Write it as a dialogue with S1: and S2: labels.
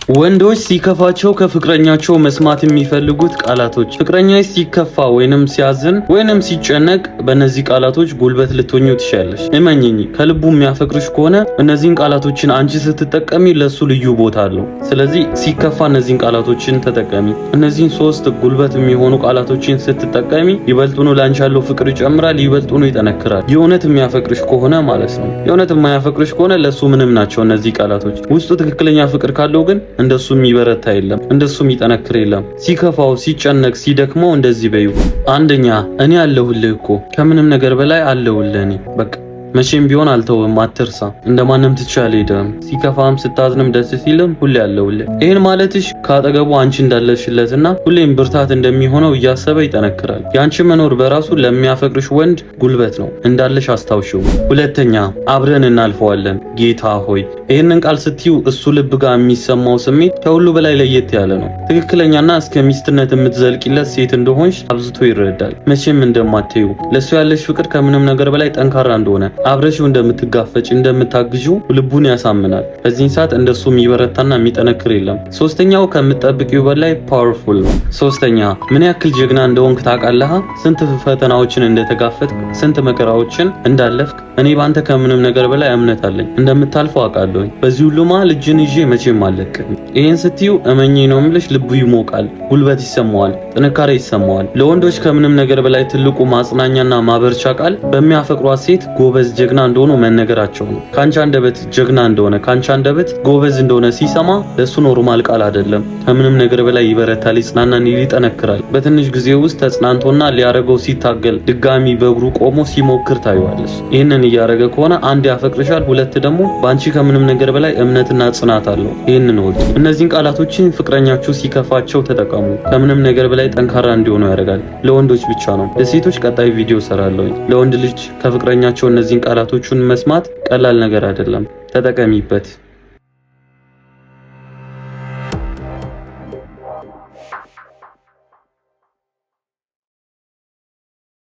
S1: ወንዶች ሲከፋቸው ከፍቅረኛቸው መስማት የሚፈልጉት ቃላቶች። ፍቅረኛዬ ሲከፋ ወይንም ሲያዝን ወይንም ሲጨነቅ በእነዚህ ቃላቶች ጉልበት ልትሆኚ ትችያለሽ። እመኚኝ፣ ከልቡ የሚያፈቅርሽ ከሆነ እነዚህን ቃላቶችን አንቺ ስትጠቀሚ ለሱ ልዩ ቦታ አለው። ስለዚህ ሲከፋ እነዚህን ቃላቶችን ተጠቀሚ። እነዚህን 3 ጉልበት የሚሆኑ ቃላቶችን ስትጠቀሚ ይበልጡኑ ላንቺ ያለው ፍቅር ይጨምራል፣ ይበልጡኑ ይጠነክራል። የእውነት የሚያፈቅርሽ ከሆነ ማለት ነው። የእውነት የማያፈቅርሽ ከሆነ ለሱ ምንም ናቸው እነዚህ ቃላቶች። ውስጡ ትክክለኛ ፍቅር ካለው ግን እንደሱ የሚበረታ የለም፣ እንደሱ የሚጠነክር የለም። ሲከፋው ሲጨነቅ ሲደክመው እንደዚህ በይው። አንደኛ እኔ አለሁልህ እኮ ከምንም ነገር በላይ አለሁልህ እኔ በቃ መቼም ቢሆን አልተውም፣ አትርሳ። እንደማንም ትቼ አልሄድም። ሲከፋም ስታዝንም ደስ ሲልም ሁሌ አለሁልህ። ይሄን ማለትሽ ካጠገቡ አንቺ እንዳለሽለትና ሁሌም ብርታት እንደሚሆነው እያሰበ ይጠነክራል። ያንቺ መኖር በራሱ ለሚያፈቅርሽ ወንድ ጉልበት ነው፣ እንዳለሽ አስታውሽው። ሁለተኛ አብረን እናልፈዋለን። ጌታ ሆይ ይሄንን ቃል ስትዩ እሱ ልብ ጋር የሚሰማው ስሜት ከሁሉ በላይ ለየት ያለ ነው። ትክክለኛና እስከ ሚስትነት የምትዘልቂለት ሴት እንደሆንሽ አብዝቶ ይረዳል። መቼም እንደማትዩ ለሱ ያለሽ ፍቅር ከምንም ነገር በላይ ጠንካራ እንደሆነ አብረሽው እንደምትጋፈጭ እንደምታግዡ ልቡን ያሳምናል። በዚህ ሰዓት እንደሱ የሚበረታና የሚጠነክር የለም። ሶስተኛው ከምትጠብቂው በላይ ፓወርፉል ነው። ሶስተኛ ምን ያክል ጀግና እንደሆንክ ታውቃለህ? ስንት ፈተናዎችን እንደተጋፈጥክ፣ ስንት መከራዎችን እንዳለፍክ እኔ ባንተ ከምንም ነገር በላይ እምነት አለኝ። እንደምታልፈው አውቃለሁ። በዚህ ሁሉ መሃል እጅን ይዤ መቼም አልለቅም። ይሄን ስትዩ እመኚ ነው የምልሽ፣ ልቡ ይሞቃል፣ ጉልበት ይሰማዋል፣ ጥንካሬ ይሰማዋል። ለወንዶች ከምንም ነገር በላይ ትልቁ ማጽናኛና ማበርቻ ቃል በሚያፈቅሯት ሴት ጎበዝ ጀግና እንደሆኑ መነገራቸው ነው። ካንቺ አንደበት ጀግና እንደሆነ ካንቺ አንደበት ጎበዝ እንደሆነ ሲሰማ ለሱ ኖርማል ቃል አይደለም። ከምንም ነገር በላይ ይበረታል፣ ይጽናናል፣ ይጠነክራል። በትንሽ ጊዜ ውስጥ ተጽናንቶና ሊያረገው ሲታገል ድጋሚ በእግሩ ቆሞ ሲሞክር ታዩዋለሽ። ይህንን እያረገ ከሆነ አንድ ያፈቅርሻል፣ ሁለት ደግሞ በአንቺ ከምንም ነገር በላይ እምነትና ጽናት አለው። ይህንን ወቂ። እነዚህን ቃላቶችን ፍቅረኛችሁ ሲከፋቸው ተጠቀሙ። ከምንም ነገር በላይ ጠንካራ እንዲሆኑ ያደርጋል። ለወንዶች ብቻ ነው። ለሴቶች ቀጣይ ቪዲዮ ሰራለሁ። ለወንድ ልጅ ከፍቅረኛቸው እነዚህን ቃላቶቹን መስማት ቀላል ነገር አይደለም። ተጠቀሚበት።